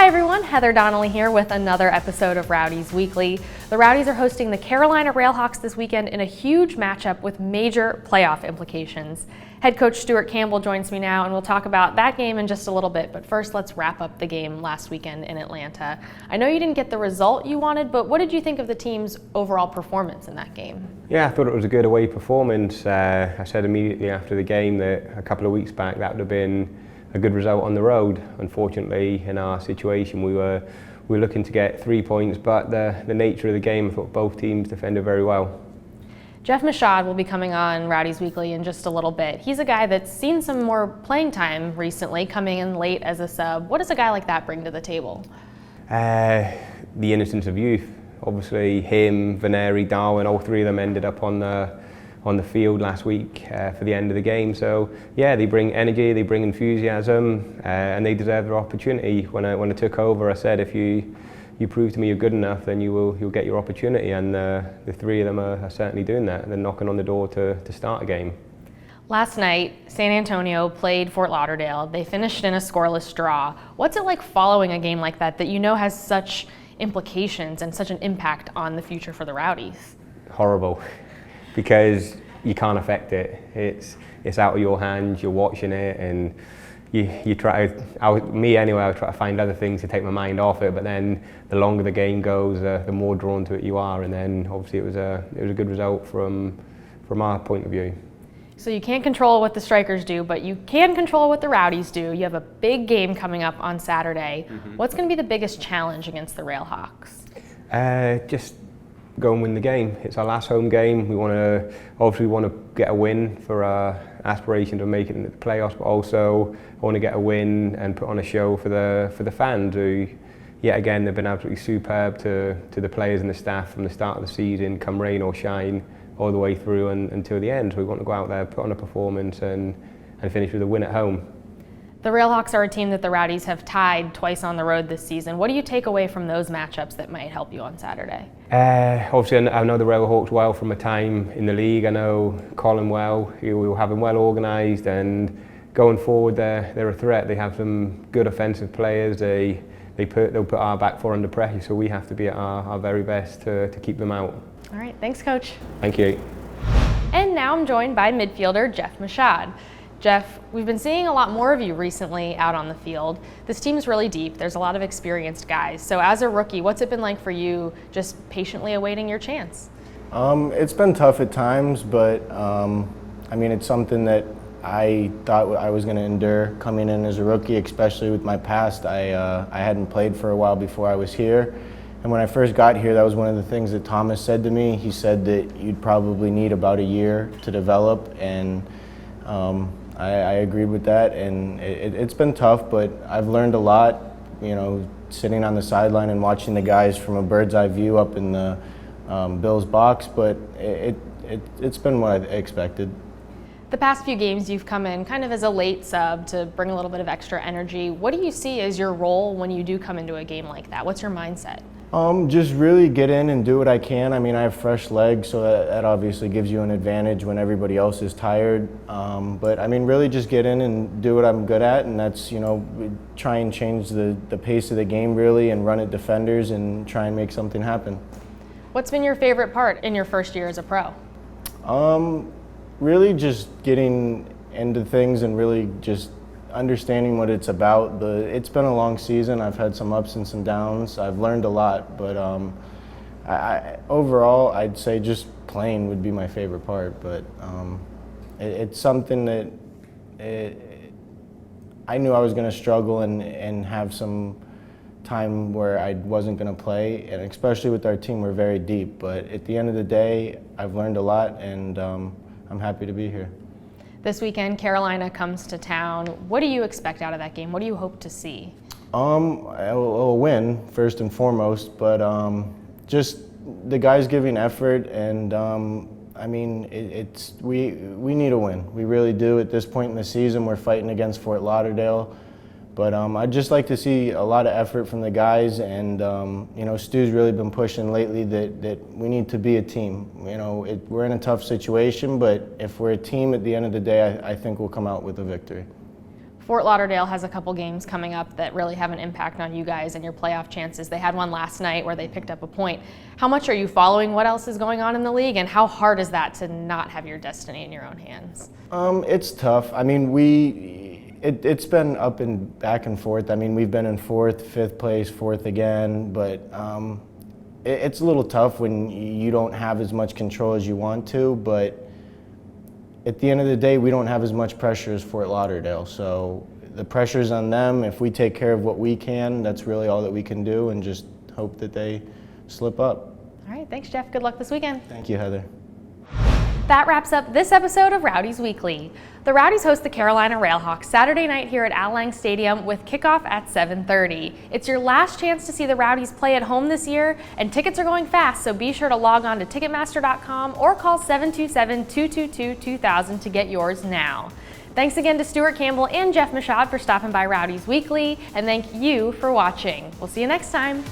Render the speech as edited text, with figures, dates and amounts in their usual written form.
Hi everyone, Heather Donnelly here with another episode of Rowdies Weekly. The Rowdies are hosting the Carolina Railhawks this weekend in a huge matchup with major playoff implications. Head Coach Stuart Campbell joins me now, and we'll talk about that game in just a little bit. But first, let's wrap up the game last weekend in Atlanta. I know you didn't get the result you wanted, but what did you think of the team's overall performance in that game? Yeah, I thought it was a good away performance. I said immediately after the game that a couple of weeks back that would have been a good result on the road. Unfortunately, in our situation, we were looking to get 3 points, but the nature of the game, I thought both teams defended very well. Jeff Michaud will be coming on Rowdies Weekly in just a little bit. He's a guy that's seen some more playing time recently, coming in late as a sub. What does a guy like that bring to the table? The innocence of youth. Obviously, him, Veneri, Darwin, all three of them ended up on the field last week for the end of the game. So yeah, they bring energy, they bring enthusiasm, and they deserve their opportunity. When I took over, I said, if you prove to me you're good enough, then you'll get your opportunity. And the three of them are certainly doing that. They're knocking on the door to start a game. Last night, San Antonio played Fort Lauderdale. They finished in a scoreless draw. What's it like following a game like that you know has such implications and such an impact on the future for the Rowdies? Horrible, because you can't affect it. It's out of your hands. You're watching it, and you try. Me anyway, I try to find other things to take my mind off it. But then the longer the game goes, the more drawn to it you are. And then obviously it was a good result from our point of view. So you can't control what the strikers do, but you can control what the Rowdies do. You have a big game coming up on Saturday. Mm-hmm. What's going to be the biggest challenge against the Railhawks? Just go and win the game. It's our last home game. We want to get a win for our aspiration to make it into the playoffs, but also want to get a win and put on a show for the fans who, yet again, they've been absolutely superb to the players and the staff from the start of the season, come rain or shine, all the way through and until the end. So we want to go out there, put on a performance and finish with a win at home. The Railhawks are a team that the Rowdies have tied twice on the road this season. What do you take away from those matchups that might help you on Saturday? Obviously, I know the Railhawks well from a time in the league. I know Colin well. We have them well organised, and going forward, they're a threat. They have some good offensive players. They'll put our back four under pressure, so we have to be at our very best to keep them out. All right, thanks, Coach. Thank you. And now I'm joined by midfielder Jeff Michaud. Jeff, we've been seeing a lot more of you recently out on the field. This team's really deep. There's a lot of experienced guys. So as a rookie, what's it been like for you just patiently awaiting your chance? It's been tough at times, but it's something that I thought I was going to endure coming in as a rookie, especially with my past. I hadn't played for a while before I was here. And when I first got here, that was one of the things that Thomas said to me. He said that you'd probably need about a year to develop, and I agreed with that, and it's been tough, but I've learned a lot, sitting on the sideline and watching the guys from a bird's eye view up in the Bills box, but it's been what I expected. The past few games you've come in kind of as a late sub to bring a little bit of extra energy. What do you see as your role when you do come into a game like that? What's your mindset? Just really get in and do what I can. I have fresh legs, so that obviously gives you an advantage when everybody else is tired. But really just get in and do what I'm good at, and that's, try and change the pace of the game really and run at defenders and try and make something happen. What's been your favorite part in your first year as a pro? Really just getting into things and really just understanding what it's about. It's been a long season. I've had some ups and some downs. I've learned a lot, but overall, I'd say just playing would be my favorite part. But it's something that I knew I was going to struggle and have some time where I wasn't going to play, and especially with our team, we're very deep. But at the end of the day, I've learned a lot, and I'm happy to be here. This weekend, Carolina comes to town. What do you expect out of that game? What do you hope to see? A win, first and foremost, but just the guys giving effort, and we need a win. We really do at this point in the season. We're fighting against Fort Lauderdale, but I'd just like to see a lot of effort from the guys, and Stu's really been pushing lately that we need to be a team. We're in a tough situation, but if we're a team at the end of the day, I think we'll come out with a victory. Fort Lauderdale has a couple games coming up that really have an impact on you guys and your playoff chances. They had one last night where they picked up a point. How much are you following what else is going on in the league, and how hard is that to not have your destiny in your own hands? It's tough. I mean, it's been up and back and forth. I mean, we've been in 4th, 5th place, 4th again, but it's a little tough when you don't have as much control as you want to, but at the end of the day, we don't have as much pressure as Fort Lauderdale, so the pressure's on them. If we take care of what we can, that's really all that we can do, and just hope that they slip up. All right, thanks, Jeff. Good luck this weekend. Thank you, Heather. That wraps up this episode of Rowdies Weekly. The Rowdies host the Carolina Railhawks Saturday night here at Al Lang Stadium with kickoff at 7:30. It's your last chance to see the Rowdies play at home this year, and tickets are going fast, so be sure to log on to Ticketmaster.com or call 727-222-2000 to get yours now. Thanks again to Stuart Campbell and Jeff Michaud for stopping by Rowdies Weekly, and thank you for watching. We'll see you next time.